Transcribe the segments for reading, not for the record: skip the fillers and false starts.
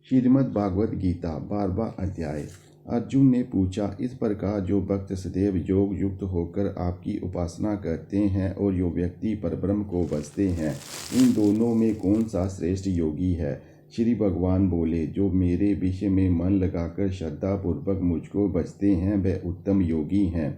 श्रीमद् भागवत गीता 12वां अध्याय। अर्जुन ने पूछा, इस प्रकार जो भक्त सदैव योग युक्त होकर आपकी उपासना करते हैं और जो व्यक्ति परब्रह्म को भजते हैं, इन दोनों में कौन सा श्रेष्ठ योगी है? श्री भगवान बोले, जो मेरे विषय में मन लगाकर श्रद्धापूर्वक मुझको भजते हैं वह उत्तम योगी हैं।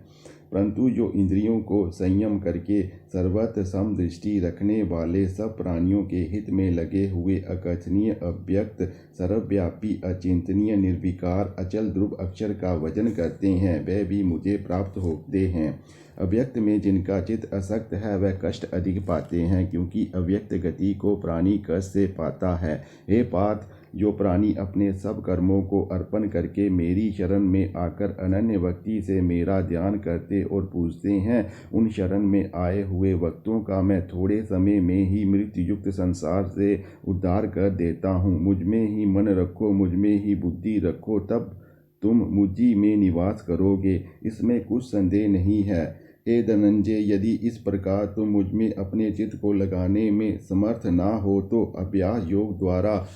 परंतु जो इंद्रियों को संयम करके सर्वत्र समदृष्टि रखने वाले सब प्राणियों के हित में लगे हुए अकथनीय अव्यक्त सर्वव्यापी अचिंतनीय निर्विकार अचल ध्रुव अक्षर का वजन करते हैं, वह भी मुझे प्राप्त होते हैं। अव्यक्त में जिनका चित्त असक्त है वह कष्ट अधिक पाते हैं, क्योंकि अव्यक्त गति को प्राणी कष्ट से पाता है। हे पार्थ, जो प्राणी अपने सब कर्मों को अर्पण करके मेरी शरण में आकर अनन्य भक्ति से मेरा ध्यान करते और पूजते हैं, उन शरण में आए हुए भक्तों का मैं थोड़े समय में ही मृत्यु युक्त संसार से उद्धार कर देता हूँ। मुझ में ही मन रखो, मुझ में ही बुद्धि रखो, तब तुम मुझी में निवास करोगे, इसमें कुछ संदेह नहीं है। हे धनंजय, यदि इस प्रकार तुम मुझ में अपने चित्त को लगाने में समर्थ ना हो तो अभ्यास योग द्वारा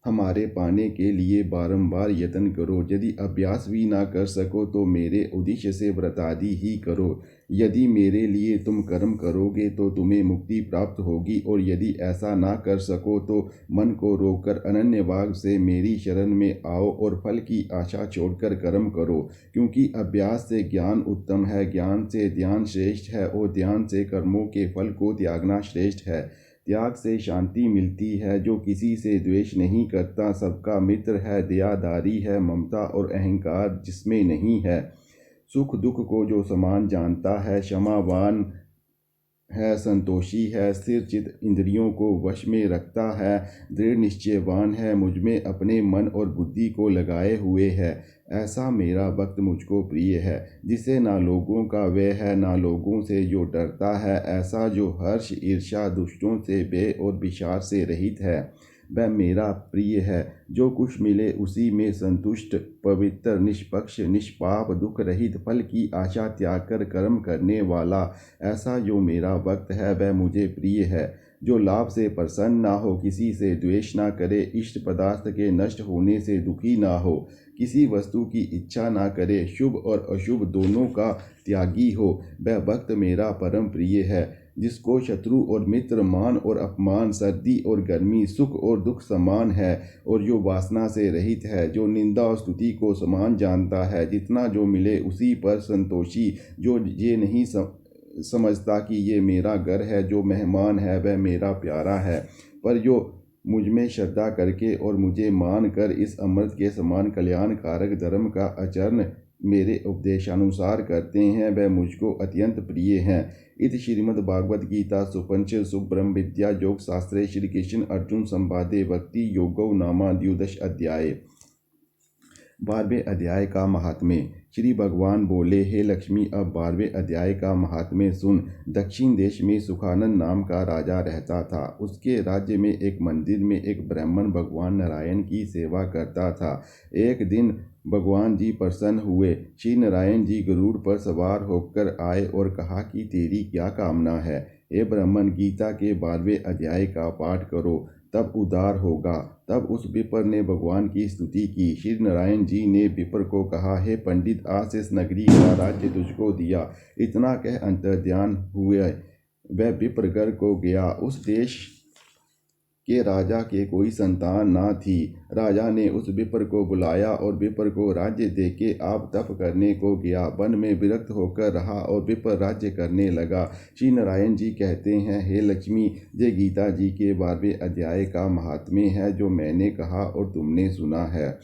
हमारे पाने के लिए बारंबार यत्न करो। यदि अभ्यास भी ना कर सको तो मेरे उद्देश्य से व्रत आदि ही करो। यदि मेरे लिए तुम कर्म करोगे तो तुम्हें मुक्ति प्राप्त होगी, और यदि ऐसा ना कर सको तो मन को रोककर अनन्य भाव से मेरी शरण में आओ और फल की आशा छोड़कर कर्म करो। क्योंकि अभ्यास से ज्ञान उत्तम है, ज्ञान से ध्यान श्रेष्ठ है, और ध्यान से कर्मों के फल को त्यागना श्रेष्ठ है। त्याग से शांति मिलती है। जो किसी से द्वेष नहीं करता, सबका मित्र है, दयादारी है, ममता और अहंकार जिसमें नहीं है, सुख दुख को जो समान जानता है, क्षमावान है, संतोषी है, स्थिर चित इंद्रियों को वश में रखता है, दृढ़ निश्चयवान है, मुझमें अपने मन और बुद्धि को लगाए हुए है, ऐसा मेरा भक्त मुझको प्रिय है। जिसे ना लोगों का वह है, ना लोगों से जो डरता है, ऐसा जो हर्ष ईर्ष्या दुष्टों से भय और विषाद से रहित है, वह मेरा प्रिय है। जो कुछ मिले उसी में संतुष्ट, पवित्र, निष्पक्ष, निष्पाप, दुख रहित, फल की आशा त्याग कर कर्म करने वाला, ऐसा जो मेरा भक्त है वह मुझे प्रिय है। जो लाभ से प्रसन्न ना हो, किसी से द्वेष ना करे, इष्ट पदार्थ के नष्ट होने से दुखी ना हो, किसी वस्तु की इच्छा ना करे, शुभ और अशुभ दोनों का त्यागी हो, वह भक्त मेरा परम प्रिय है। जिसको शत्रु और मित्र, मान और अपमान, सर्दी और गर्मी, सुख और दुख समान है, और जो वासना से रहित है, जो निंदा और स्तुति को समान जानता है, जितना जो मिले उसी पर संतोषी, जो ये नहीं समझता कि ये मेरा घर है, जो मेहमान है वह मेरा प्यारा है, पर जो मुझ में श्रद्धा करके और मुझे मान कर इस अमृत के समान कल्याणकारक धर्म का आचरण मेरे उपदेशानुसार करते हैं, वह मुझको अत्यंत प्रिय हैं। इति श्रीमद् भागवत गीता सुपंच सुब्रह्म विद्या योग शास्त्रे श्री कृष्ण अर्जुन संवादे भक्ति योगो नामा द्वादश अध्याय। 12वें अध्याय का महात्म्य। श्री भगवान बोले, हे लक्ष्मी, अब 12वें अध्याय का महात्म्य सुन। दक्षिण देश में सुखानंद नाम का राजा रहता था। उसके राज्य में एक मंदिर में एक ब्राह्मण भगवान नारायण की सेवा करता था। एक दिन भगवान जी प्रसन्न हुए। श्री नारायण जी गरुड़ पर सवार होकर आए और कहा कि तेरी क्या कामना है? हे ब्राह्मण, गीता के 12वें अध्याय का पाठ करो, तब उद्धार होगा। तब उस विप्र ने भगवान की स्तुति की। श्री नारायण जी ने विप्र को कहा, हे पंडित, आज इस नगरी का राज्य तुझको दिया। इतना कह अंतर्ध्यान हुए वह विप्र घर को गया। उस देश के राजा के कोई संतान ना थी। राजा ने उस विप्र को बुलाया और विप्र को राज्य देके आप तप करने को गया। वन में विरक्त होकर रहा और विप्र राज्य करने लगा। श्री नारायण जी कहते हैं, हे लक्ष्मी, ये गीता जी के 12वें अध्याय का महात्म्य है जो मैंने कहा और तुमने सुना है।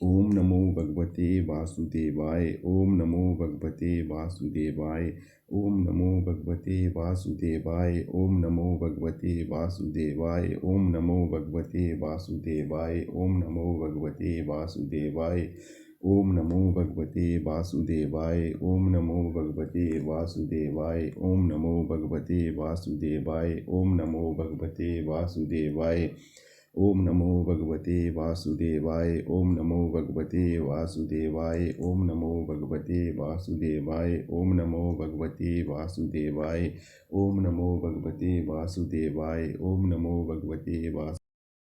ओम नमो भगवते वासुदेवाय। ओम नमो भगवते वासुदेवाय। ओम नमो भगवते वासुदेवाय। ओम नमो भगवते वासुदेवाय। ओम नमो भगवते वासुदेवाय। ओम नमो भगवते वासुदेवाय। ओम नमो भगवते वासुदेवाय। ओम नमो भगवते वासुदेवाय। ओम नमो भगवते वासुदेवाय। ओम नमो भगवते वासुदेवाय। ओम नमो भगवते वासुदेवाय। ओम नमो भगवते वासुदेवाय। ओम नमो भगवते वासुदेवाय। ओम नमो भगवते वासुदेवाय। ओम नमो भगवते वासुदेवाय। ओम नमो भगवते वासुदेवाय।